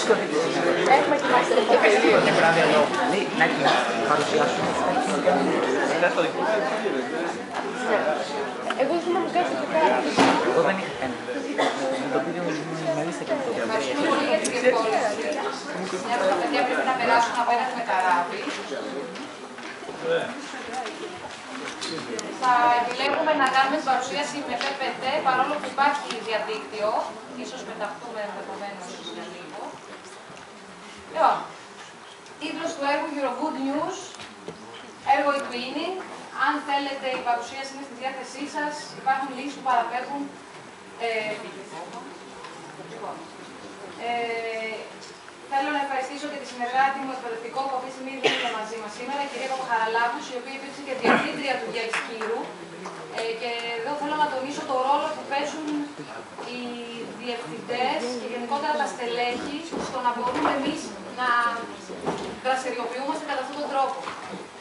Έχουμε ετοιμάσει το τελείο. Να παρουσιάσουμε. Εγώ θυμάμαι κάτι που κάνει. Εγώ δεν είχα κάνει. Με το οποίο με λύστε και αυτό. Ευχαριστούμε πολύ για την διευκόλυνση. Μια από τα παιδιά πρέπει να περάσουν απέναντι με καράβι. Θα επιλέγουμε να κάνουμε την παρουσίαση με PPT, παρόλο που υπάρχει διαδίκτυο. Ίσως μεταχτούμε ενδεχομένως σε λίγο. Λοιπόν, τίτλος του έργου Eurogood News, έργο η Twinning. Αν θέλετε η παρουσίαση είναι στη διάθεσή σας, υπάρχουν links που παραπέμπουν. Θέλω να ευχαριστήσω και τη συνεργάτη μου εκπαιδευτικό που αυτή τη στιγμή δεν είναι μαζί μας σήμερα, η κυρία Παπαχαραλάπους, η οποία υπήρξε και διευθύντρια του Γκέλτς Κύρου. Και εδώ θέλω να τονίσω το ρόλο που παίζουν οι διευθυντές και γενικότερα τα στελέχη στο να μπορούμε εμείς να δραστηριοποιούμαστε κατά αυτόν τον τρόπο.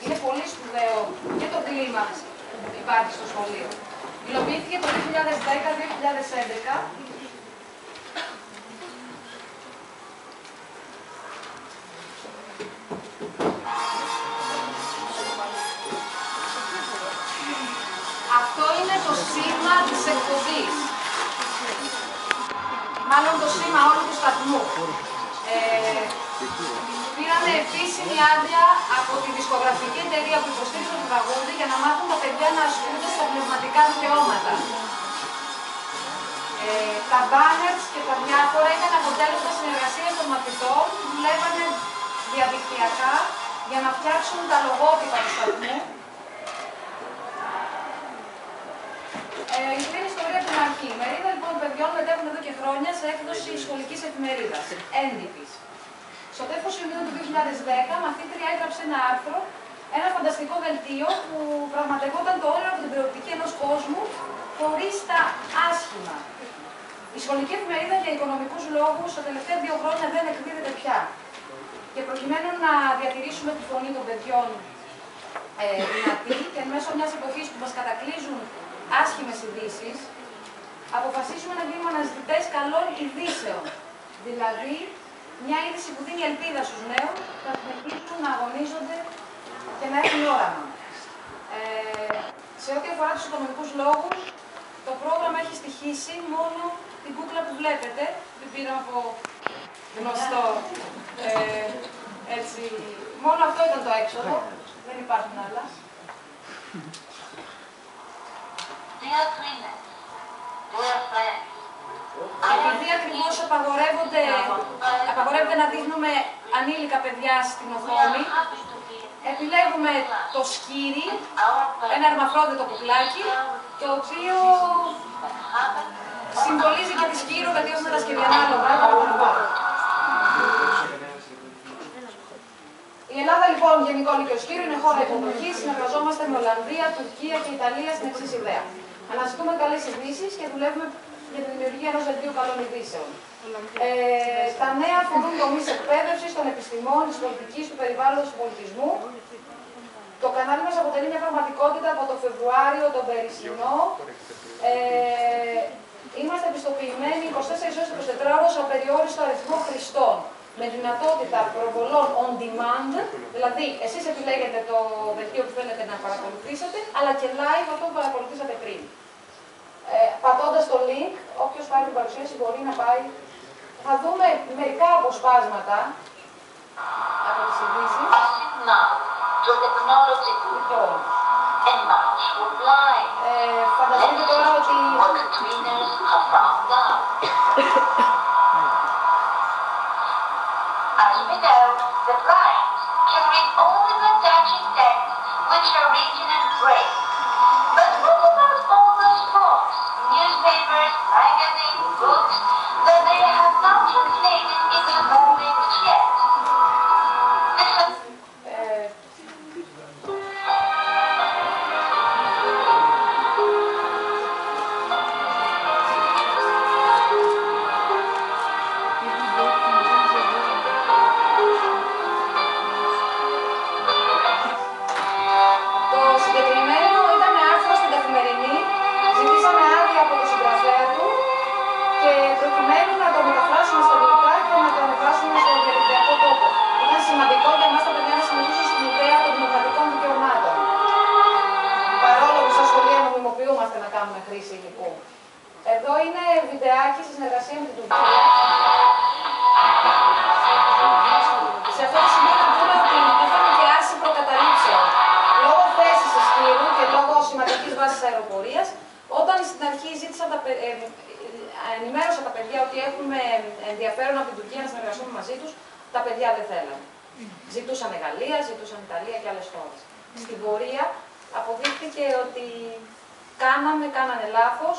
Είναι πολύ σπουδαίο και το κλίμα που υπάρχει στο σχολείο. Υλοποιήθηκε το 2010-2011. Αυτό είναι το σήμα της εκπομπής. Μάλλον το σήμα όλου του σταθμού. Πήραμε επίσημη άδεια από τη δισκογραφική εταιρεία που υποστήριζε το τραγούδι για να μάθουν τα παιδιά να ασχολούνται στα πνευματικά δικαιώματα. Τα banners και τα διάφορα ήταν αποτέλεσμα συνεργασίας των μαθητών που δουλεύανε διαδικτυακά για να φτιάξουν τα λογότυπα του σταθμού. Η πλήρη ιστορία από την αρχή. Η μερίδα λοιπόν παιδιών μετέχουν εδώ και χρόνια σε έκδοση σχολικής εφημερίδας, έντυπης. Στο τέλος Ιουνίου του 2010, μαθήτρια έγραψε ένα άρθρο, ένα φανταστικό δελτίο που πραγματευόταν το όνειρο από την προοπτική ενός κόσμου χωρίς τα άσχημα. Η σχολική εφημερίδα για οικονομικούς λόγους τα τελευταία 2 χρόνια δεν εκδίδεται πια. Και προκειμένου να διατηρήσουμε τη φωνή των παιδιών δυνατή και εν μέσω μιας εποχής που μας κατακλείζουν άσχημες ειδήσεις, αποφασίσουμε να γίνουμε αναζητητές καλών ειδήσεων. Δηλαδή, μια είδηση που δίνει ελπίδα στους νέους να συνεχίσουν να αγωνίζονται και να έχουν όραμα. Σε ό,τι αφορά τους οικονομικούς λόγους, το πρόγραμμα έχει στοιχήσει μόνο την κούκλα που βλέπετε. Την πήρα από γνωστό. Έτσι, μόνο αυτό ήταν το έξοδο. Δεν υπάρχουν άλλα. Επειδή ακριβώς απαγορεύεται να δείχνουμε ανήλικα παιδιά στην οθόνη, επιλέγουμε το σκύρι, ένα ερμαφρόδιτο κουκλάκι, το οποίο συμβολίζει και τη σκύρο, γιατί έχουμε τα σκυριανά λόγια. Η Ελλάδα λοιπόν, γενικό και ο σκύρο, είναι χώρα υποδοχής. Συνεργαζόμαστε με Ολλανδία, Τουρκία και Ιταλία στην εξής ιδέα. Αναζητούμε καλές ειδήσεις και δουλεύουμε για τη δημιουργία ενός δελτίου καλών ειδήσεων. Τα νέα αφορούν τομείς εκπαίδευσης, των επιστημών, της πολιτικής, του περιβάλλοντος, του πολιτισμού. Το κανάλι μας αποτελεί μια πραγματικότητα από το Φεβρουάριο τον περσινό. Είμαστε επιστοποιημένοι 24 ώρες 24 ώρες σε απεριόριστο αριθμό χρηστών. Με δυνατότητα προβολών on demand, δηλαδή εσείς επιλέγετε το δελτίο που θέλετε να παρακολουθήσετε, αλλά και live αυτό που παρακολουθήσατε πριν. Πατώντας το link, όποιος πάρει την παρουσίαση μπορεί να πάει. Θα δούμε μερικά αποσπάσματα από τις ειδήσεις. Φανταστείτε τώρα ότι as we know, the blind can read only the touching text which are written in braille. But what about all those books, newspapers, magazines, books that they have not translated into language yet? προκειμένου να το μεταφράσουμε στα αγγλικά και να το ανεβάσουμε σημαντικό για εμάς τα παιδιά να συμμετέχουν στην ιδέα των δημοκρατικών δικαιωμάτων. Παρόλο που στα σχολεία νομιμοποιούμαστε να κάνουμε χρήση υλικού. Εδώ είναι βιντεάκι στη συνεργασία με την Τουρκία. Σε αυτό το σημείο να πούμε ότι είχαμε και άρση προκαταλήψεων. Λόγω θέσης ισχύρου και λόγω σημαντικής βάσης αεροπορίας, όταν στην αρχή ενημέρωσα τα παιδιά ότι έχουμε ενδιαφέρον από την Τουρκία να συνεργαστούμε μαζί τους, τα παιδιά δεν θέλανε. Ζητούσαν Γαλλία, ζητούσαν Ιταλία και άλλες χώρες. Στην πορεία αποδείχθηκε ότι κάνανε λάθος,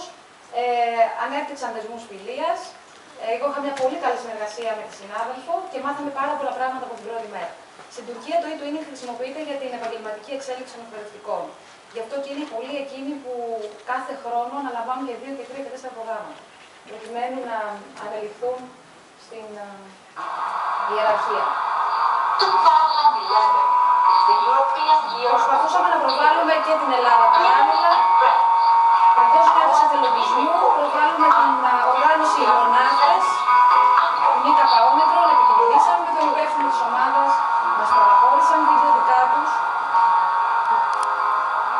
ανέπτυξαν δεσμούς φιλίας. Εγώ είχα μια πολύ καλή συνεργασία με τη συνάδελφο και μάθαμε πάρα πολλά πράγματα από την πρώτη μέρα. Στην Τουρκία το e-twinning χρησιμοποιείται για την επαγγελματική εξέλιξη των εκπαιδευτικών. Γι' αυτό και είναι πολλοί εκείνοι που κάθε χρόνο αναλαμβάνουν και 2 και 3 και 4 προγράμματα, προκειμένου να ανελιχθούν στην ιεραρχία. Προσπαθούσαμε να προβάλλουμε και την Ελλάδα παράλληλα. Καθώς κράτος εθελοντισμού, προβάλλουμε την οργάνωση Μονάχες, την ΜΚΟ, επικοινωνήσαμε με τον υπεύθυνο της ομάδας, μας παραχώρησαν βίντεο δικά τους,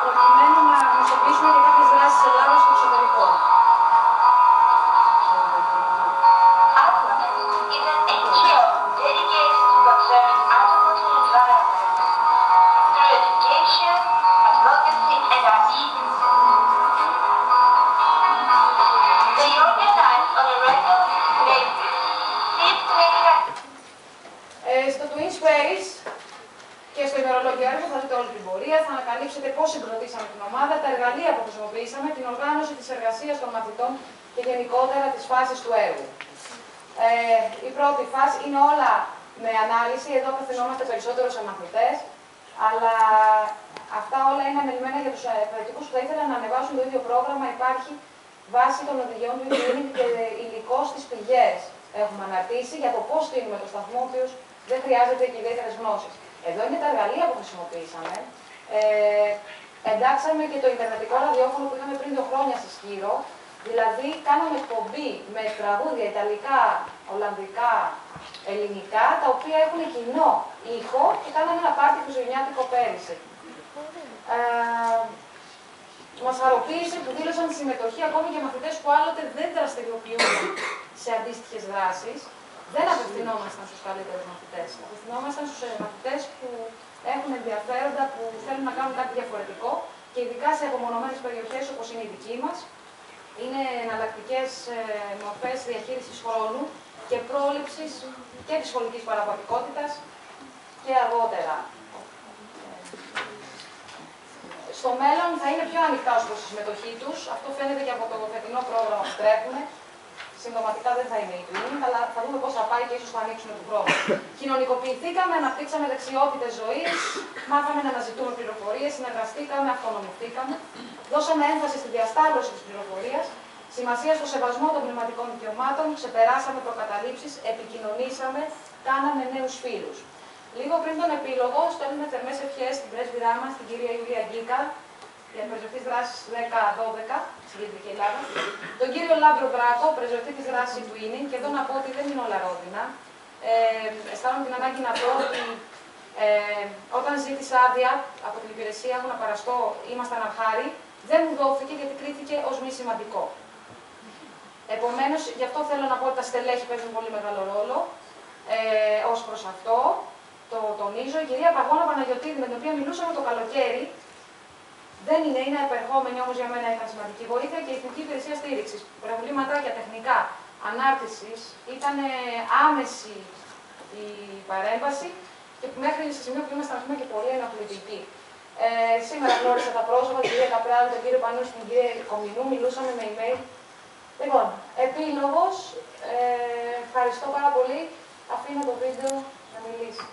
προκειμένου να γνωστοποιήσουμε και κάποιες δράσεις της Ελλάδας στο εξωτερικό. Στο Twin Space και στο ημερολόγιο έργο θα δείτε όλη την πορεία, θα ανακαλύψετε πώς συγκροτήσαμε την ομάδα, τα εργαλεία που χρησιμοποιήσαμε, την οργάνωση της εργασίας των μαθητών και γενικότερα τις φάσεις του έργου. Η πρώτη φάση είναι όλα με ανάλυση, εδώ απευθυνόμαστε περισσότερο σε μαθητές, αλλά αυτά όλα είναι ανελημμένα για τους εκπαιδευτικούς που θα ήθελαν να ανεβάσουν το ίδιο πρόγραμμα. Υπάρχει βάση των οδηγιών του e-twinning και υλικό στις πηγές. Έχουμε αναρτήσει για το πώς στείλουμε το σταθμό, ο οποίος δεν χρειάζεται και ιδιαίτερες γνώσεις. Εδώ είναι τα εργαλεία που χρησιμοποιήσαμε. Εντάξαμε και το ιντερνετικό ραδιόφωνο που είχαμε πριν 2 χρόνια στη Σκύρο. Δηλαδή, κάναμε εκπομπή με τραγούδια ιταλικά, ολλανδικά, ελληνικά, τα οποία έχουν κοινό ήχο και κάναμε ένα πάρτι χριστουγεννιάτικο πέρυσι. Μας χαροποίησε που δήλωσαν συμμετοχή ακόμη και μαθητές που άλλοτε δεν δραστηριοποιούνται σε αντίστοιχες δράσεις. Δεν απευθυνόμασταν στους καλύτερους μαθητές. Απευθυνόμασταν στους μαθητές που έχουν ενδιαφέροντα, που θέλουν να κάνουν κάτι διαφορετικό και ειδικά σε απομονωμένες περιοχές όπως είναι η δική μας. Είναι εναλλακτικές μορφές διαχείρισης χρόνου και πρόληψης και της σχολικής παραπατικότητας και αργότερα. Στο μέλλον θα είναι πιο ανοιχτά ως προς τη συμμετοχή τους. Αυτό φαίνεται και από το φετινό πρόγραμμα που τρέχουμε. Συμπτωματικά δεν θα είναι e-twinning, αλλά θα δούμε πώς θα πάει και ίσως θα ανοίξουμε του χρόνου. Κοινωνικοποιηθήκαμε, αναπτύξαμε δεξιότητες ζωής, μάθαμε να αναζητούμε πληροφορίες, συνεργαστήκαμε, αυτονομηθήκαμε, δώσαμε έμφαση στη διασταύρωση της πληροφορίας, σημασία στο σεβασμό των πνευματικών δικαιωμάτων, ξεπεράσαμε προκαταλήψεις, επικοινωνήσαμε, κάναμε νέους φίλους. Λίγο πριν τον επίλογο, στέλνουμε θερμές ευχές στην πρέσβυρά μας, την κυρία Ιουλία Γκίκα, για πρεσβευτής δράσης 10-12 στην Κεντρική Ελλάδα. Τον κύριο Λάμπρο Μπράκο, πρεσβευτή της δράσης e-twinning, και εδώ να πω ότι δεν είναι όλα ρόδινα. Αισθάνομαι την ανάγκη να πω ότι όταν ζήτησα άδεια από την υπηρεσία μου να παραστώ, ήμασταν αρχάρι, δεν μου δόθηκε γιατί κρίθηκε ως μη σημαντικό. Επομένως, γι' αυτό θέλω να πω ότι τα στελέχη παίζουν πολύ μεγάλο ρόλο ως προς αυτό. Το τονίζω. Η κυρία Παγώνα Παναγιωτίδη, με την οποία μιλούσαμε το καλοκαίρι, δεν είναι επερχόμενη, όμως για μένα ήταν σημαντική βοήθεια, και η Εθνική Υπηρεσία Στήριξης. Προβληματάκια τεχνικά ανάρτησης, ήταν άμεση η παρέμβαση και μέχρι σε σημείο που ήμασταν και πολύ ενοχλητικοί. Σήμερα γνώρισα τα πρόσωπα, την κυρία Καπράλη, τον κύριο Πανού, την κυρία Κομινού, μιλούσαμε με email. Λοιπόν, επίλογος, ευχαριστώ πάρα πολύ. Αφήνω το βίντεο να μιλήσει.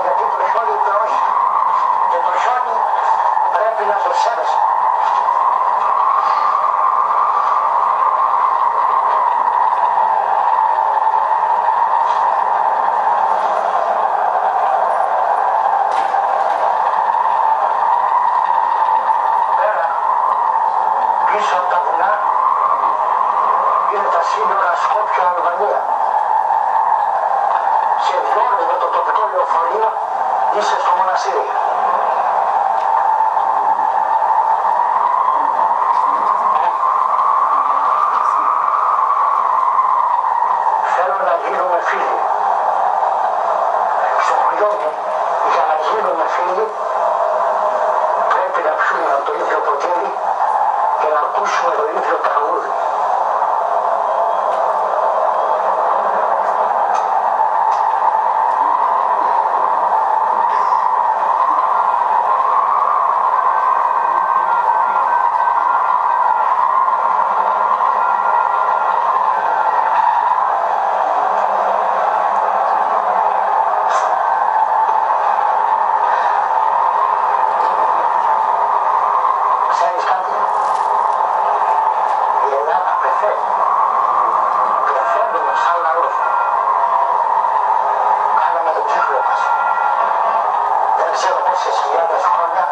γιατί το χιόνι είπε όχι. Και το χιόνι πρέπει να το σέβεσαι. Πέρα, πίσω από τα βουνά, είναι τα σύνορα Σκόπια-Αλβανία. Σε δώρο με το τοπικό λεωφορείο είσαι στο μοναστήρι. Θέλω να γίνουμε φίλοι. Στο χωριό μου, για να γίνουμε φίλοι, πρέπει να πιούμε από το ίδιο ποτήρι και να ακούσουμε το ίδιο τραγούδι. Ξέρεις κάτι, η Ελλάδα πεθαίνει. Πεθαίνουμε σαν λαός. Κάναμε τον κύκλο μας. Δεν ξέρω πόσες χιλιάδες χρόνια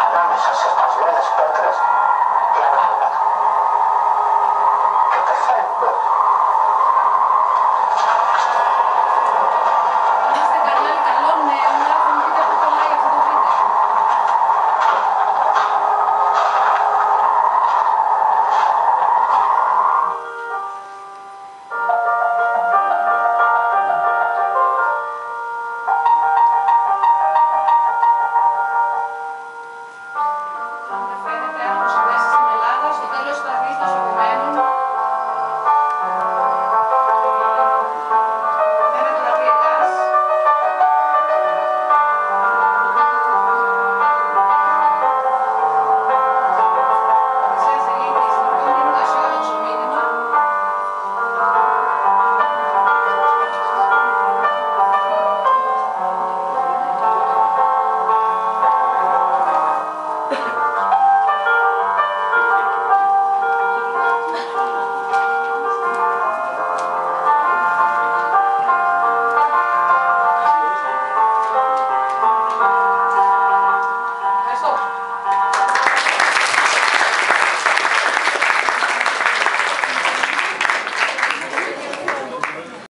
ανάμεσα σε σπασμένες πέτρες και ανάλογα.